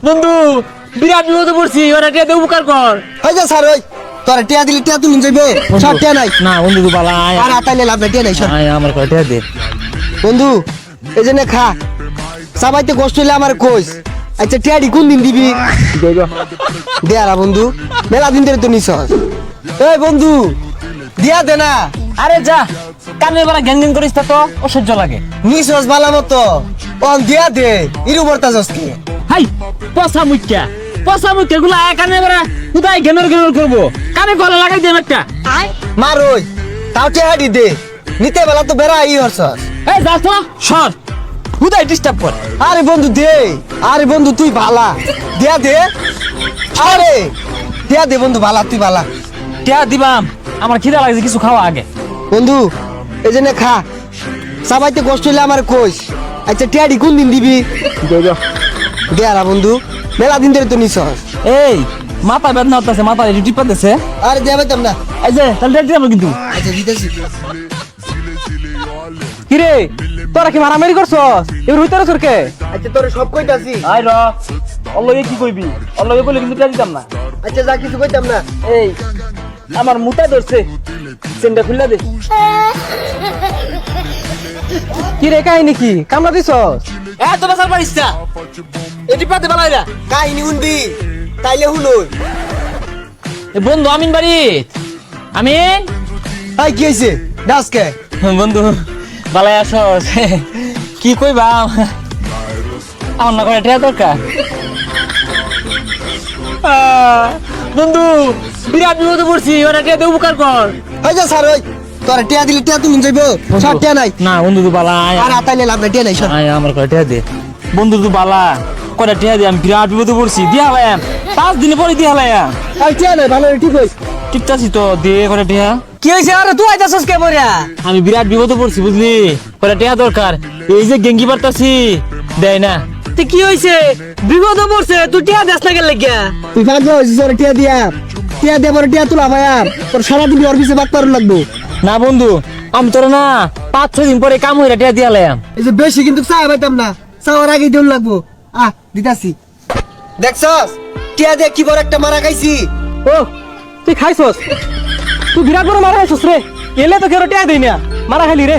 বন্ধু বিরাট বিপদে পড়ছি, ওরা টিয়া দে উপকার কর। হই যা স্যার, ওই তোরা টিয়া দিলি টিয়া তুলুন যাইবে, সব টিয়া নাই। না বন্ধু তুই বালা আয় আর আতাইলে লাভ নাই, টিয়া নাই সব। আয় আমার কয় টিয়া দে। বন্ধু এই জন্য খা, সবাইতে কষ্ট হইলে আমার কইস। আচ্ছা টিয়াডি কোন দিন দিবি? দেয়ারা বন্ধু, মেলা দিন ধরে তো নিছস। এই বন্ধু দিয়া দে না। আরে যা, কানের বেলা গ্যাং গ্যাং করিস তা তো অসহ্য লাগে। নিছস বালা মতো, অন দিয়া দে। ইরু বর্তাছস কি? হাই পচা মুখ্যা গুলা কানের বেলা কোথায় ঘেনর করবো, কানে গলা লাগাই দেব একটা। মার ওই, তাও টিয়াডি দে। নিতে বেলা তো বেড়া ই হরছস। এই যা তো সর, কোথায় ডিস্টার্ব কর। আরে বন্ধু দে, আরে বন্ধু তুই ভালা, দিয়া দে। আরে দিয়া দে বন্ধু, ভালা তুই ভালা। টিয়া দিবাম, আমার খিদা লাগছে, কিছু খাওয়া আগে। বন্ধু এই জন্য খা, সবাইতে কষ্ট হইলে আমার কইস। আচ্ছা টিয়াডি কোন দিন দিবি? দেয়ারা বন্ধু, মেলা দিন ধরে তো নিছস। এই মাথা বেদনা হতেছে, মাথা টিপা দিছে। আরে দেয়া পাইতাম না। এই যে তাহলে রেড দিলাম কিন্তু। আচ্ছা দিতেছি। কিরে তোরা কি মারামারি করছস? এবার হইতারে সরকে। আচ্ছা তোরে সব কইতাছি। আই র অল্লগে কি কইবি, অল্লগে কইলে কিন্তু টিয়া দিতাম না। আচ্ছা যা কিছু কইতাম না। এই আমার মুতা ধরছে, চেনটা খুললা দে। কি রে কাহিনী কি কামলা দিছস? এত বাসার পারিস না, এটি পাতে বালাইরা। কাহিনী শুনবি তাইলে শুনই। বন্ধু আমিন বাড়িত। আমিন আই কি হইছে? ডাসকে বন্ধু বালাই আসস, কি কইবা আমার না করে টিয়া দরকার। বন্ধু বিরাট বিপদে পড়ছি, ওরা টিয়া দে উপকার কর। হই যা স্যার, ওই তোরা টিয়া দিলি টিয়া তুলুন যাইবে, সব টিয়া নাই। না বন্ধু তুই বালা আয় আর আতাইলে লাভ নাই, টিয়া নাই সব। আয় আমার করে টিয়া দে। বন্ধু তুই বালা করে টিয়া দে, আমি বিরাট বিপদে পড়ছি, দিয়া হলাম 5 দিন পরে দিয়া হলাম। আর টিয়া নাই, ভালো ঠিক হইছে। ঠিক আছে তো দে করে টিয়া। কি হইছে? আরে তুই আইতাছস কে মরিয়া? আমি বিরাট বিপদে পড়ছি বুঝলি, করে টিয়া দরকার। এই যে গেঙ্গি পারতাছি দেয় না। তুই কি হইছে? বিপদ পড়ছে, তুই টিয়া দেস না গেল লাগিয়া? তুই ভাগ হইছিস ওরে টিয়া দিয়া। টিয়া দে পরে টিয়া তুলা ভাইয়া, তোর সারা দিন ওর পিছে বাক পারু লাগবো। না বন্ধু আমি তোর না 5-6 দিন পরে কাম হইরা টিয়া দিয়া লাম। এই যে বেশি কিন্তু চা পাইতাম না, চাওয়ার আগে দিন লাগবো। দিতাছি। দেখছস টিয়া দিয়ে কি বড় একটা মারা খাইছি। ও তুই খাইছস? তুই বিরাট বড় মারা খাইছস রে। এলে তো কেউ টিয়া দেই না, মারা খাইলি রে।